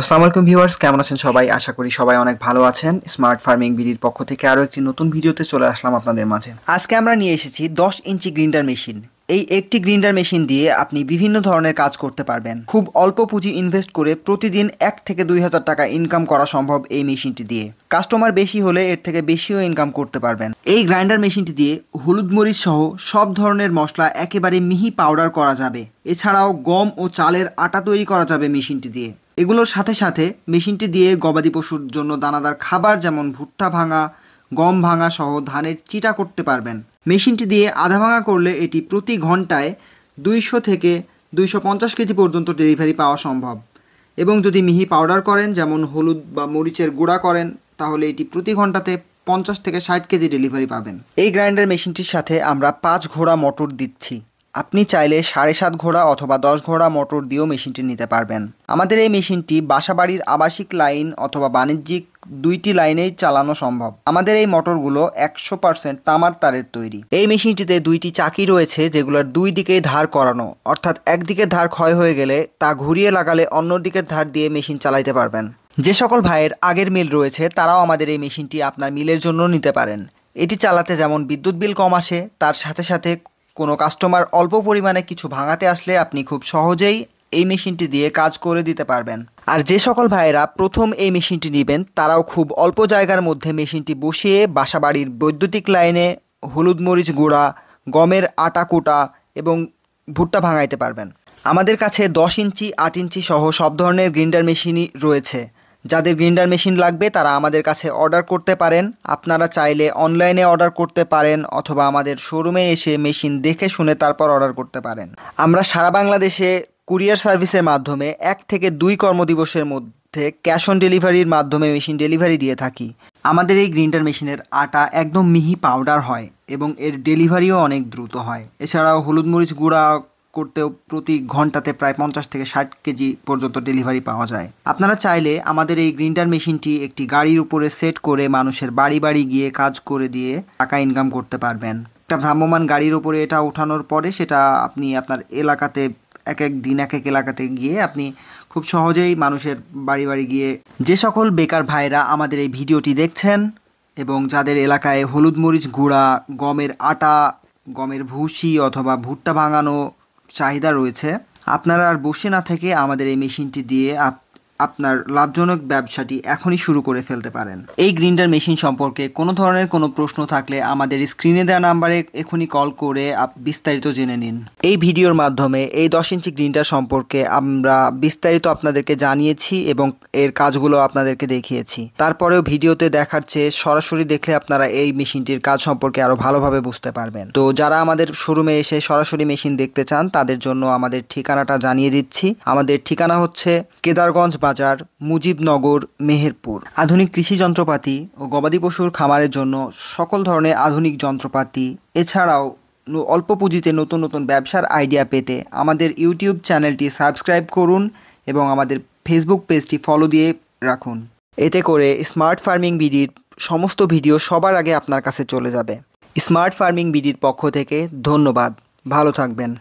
Hello আসসালামু আলাইকুম viewers, কেমন আছেন সবাই? আশা করি সবাই অনেক ভালো আছেন। স্মার্ট ফার্মিং বিডির পক্ষ থেকে আরও একটি নতুন ভিডিওতে চলে আসলাম আপনাদের মাঝে। আজকে আমরা নিয়ে এসেছি 10 ইঞ্চি গ্রিন্ডার মেশিন। এই একটি গ্রিন্ডার মেশিন দিয়ে আপনি বিভিন্ন ধরনের কাজ করতে পারবেন। খুব অল্প পুঁজি ইনভেস্ট করে প্রতিদিন 1 থেকে 2,000 টাকা ইনকাম করা সম্ভব এই মেশিনটি দিয়ে। কাস্টমার বেশি হলে এর থেকে বেশিও ইনকাম করতে পারবেন। এই গ্রাইন্ডার মেশিনটি দিয়ে হলুদ মরিচ সহ সব ধরনের মশলা একেবারে মিহি পাউডার করা যাবে। এছাড়াও গম ও চালের আটা তৈরি করা যাবে মেশিনটি দিয়ে। এগুলোর সাথে সাথে মেশিনটি দিয়ে গবাদি পশুর জন্য দানাদার খাবার যেমন ভুট্টা ভাঙা, গম ভাঙা সহ ধানের চিটা করতে পারবেন। মেশিনটি দিয়ে আধা ভাঙা করলে এটি প্রতি ঘন্টায় 200 থেকে 250 কেজি পর্যন্ত ডেলিভারি পাওয়া সম্ভব। এবং যদি মিহি পাউডার করেন যেমন হলুদ বা মরিচের গুঁড়া করেন তাহলে এটি প্রতি ঘন্টাতে 50 থেকে 60 কেজি ডেলিভারি পাবেন। এই গ্রাইন্ডার মেশিনটির সাথে আমরা 5 ঘোড়া মোটর দিচ্ছি। আপনি চাইলে 7.5 ঘোড়া অথবা 10 ঘোড়া মোটর দিয়েও মেশিনটি নিতে পারবেন। আমাদের এই মেশিনটি বাসাবাড়ির আবাসিক লাইন অথবা বাণিজ্যিক দুইটি লাইনেই চালানো সম্ভব। আমাদের এই মোটরগুলো 100% তামার তারের তৈরি। এই মেশিনটিতে দুইটি চাকি রয়েছে যেগুলোর দুই দিকেই ধার করানো, অর্থাৎ একদিকের ধার ক্ষয় হয়ে গেলে তা ঘুরিয়ে লাগালে অন্য দিকের ধার দিয়ে মেশিন চালাইতে পারবেন। যে সকল ভাইয়ের আগের মিল রয়েছে তারাও আমাদের এই মেশিনটি আপনার মিলের জন্য নিতে পারেন। এটি চালাতে যেমন বিদ্যুৎ বিল কম আসে, তার সাথে সাথে কোনো কাস্টমার অল্প পরিমাণে কিছু ভাঙাতে আসলে আপনি খুব সহজেই এই মেশিনটি দিয়ে কাজ করে দিতে পারবেন। আর যে সকল ভাইয়েরা প্রথম এই মেশিনটি নেবেন তারাও খুব অল্প জায়গার মধ্যে মেশিনটি বসিয়ে বাসাবাড়ির বৈদ্যুতিক লাইনে হলুদ মরিচ গুঁড়া, গমের আটা কোটা এবং ভুট্টা ভাঙাইতে পারবেন। আমাদের কাছে 10 ইঞ্চি 8 ইঞ্চি সহ সব ধরনের গ্রিন্ডার মেশিনই রয়েছে। যাদের গ্রিন্ডার মেশিন লাগবে তারা আমাদের কাছে অর্ডার করতে পারেন। আপনারা চাইলে অনলাইনে অর্ডার করতে পারেন অথবা আমাদের শোরুমে এসে মেশিন দেখে শুনে তারপর অর্ডার করতে পারেন। আমরা সারা বাংলাদেশে কুরিয়ার সার্ভিসের মাধ্যমে 1 থেকে 2 কর্মদিবসের মধ্যে ক্যাশ অন ডেলিভারির মাধ্যমে মেশিন ডেলিভারি দিয়ে থাকি। আমাদের এই গ্রিন্ডার মেশিনের আটা একদম মিহি পাউডার হয় এবং এর ডেলিভারিও অনেক দ্রুত হয়। এছাড়াও হলুদ মরিচ গুঁড়া করতেও প্রতি ঘন্টাতে প্রায় 50 থেকে 60 কেজি পর্যন্ত ডেলিভারি পাওয়া যায়। আপনারা চাইলে আমাদের এই গ্রিন্ডার মেশিনটি একটি গাড়ির উপরে সেট করে মানুষের বাড়ি বাড়ি গিয়ে কাজ করে দিয়ে টাকা ইনকাম করতে পারবেন। একটা ভ্রাম্যমাণ গাড়ির উপরে এটা ওঠানোর পরে সেটা আপনি আপনার এলাকাতে এক এক দিন এক এক এলাকাতে গিয়ে আপনি খুব সহজেই মানুষের বাড়ি বাড়ি গিয়ে। যে সকল বেকার ভাইরা আমাদের এই ভিডিওটি দেখছেন এবং যাদের এলাকায় হলুদ মরিচ গুঁড়া, গমের আটা, গমের ভুসি অথবা ভুট্টা ভাঙানো চাহিদা রয়েছে, আপনারা আর বসে না থেকে আমাদের এই মেশিনটি দিয়ে আপনার লাভজনক ব্যবসাটি এখনই শুরু করে ফেলতে পারেন। এই গ্রিন্ডার মেশিন সম্পর্কে কোনো ধরনের কোনো প্রশ্ন থাকলে আমাদের স্ক্রিনে দেওয়া নাম্বারে এখনই কল করে বিস্তারিত জেনে নিন। এই ভিডিওর মাধ্যমে এই 10 ইঞ্চি গ্রিন্ডার সম্পর্কে আমরা বিস্তারিত আপনাদেরকে জানিয়েছি এবং এর কাজগুলো আপনাদেরকে দেখিয়েছি। তারপরেও ভিডিওতে দেখার চেয়ে সরাসরি দেখলে আপনারা এই মেশিনটির কাজ সম্পর্কে আরও ভালোভাবে বুঝতে পারবেন। তো যারা আমাদের শোরুমে এসে সরাসরি মেশিন দেখতে চান তাদের জন্য আমাদের ঠিকানাটা জানিয়ে দিচ্ছি। আমাদের ঠিকানা হচ্ছে কেদারগঞ্জ বাজার, মুজিবনগর, মেহেরপুর। আধুনিক কৃষি যন্ত্রপাতি ও গবাদি পশুর খামারের জন্য সকল ধরনের আধুনিক যন্ত্রপাতি, এছাড়াও অল্প পুঁজিতে নতুন নতুন ব্যবসার আইডিয়া পেতে আমাদের ইউটিউব চ্যানেলটি সাবস্ক্রাইব করুন এবং আমাদের ফেসবুক পেজটি ফলো দিয়ে রাখুন। এতে করে স্মার্ট ফার্মিং বিডির সমস্ত ভিডিও সবার আগে আপনার কাছে চলে যাবে। স্মার্ট ফার্মিং বিডির পক্ষ থেকে ধন্যবাদ। ভালো থাকবেন।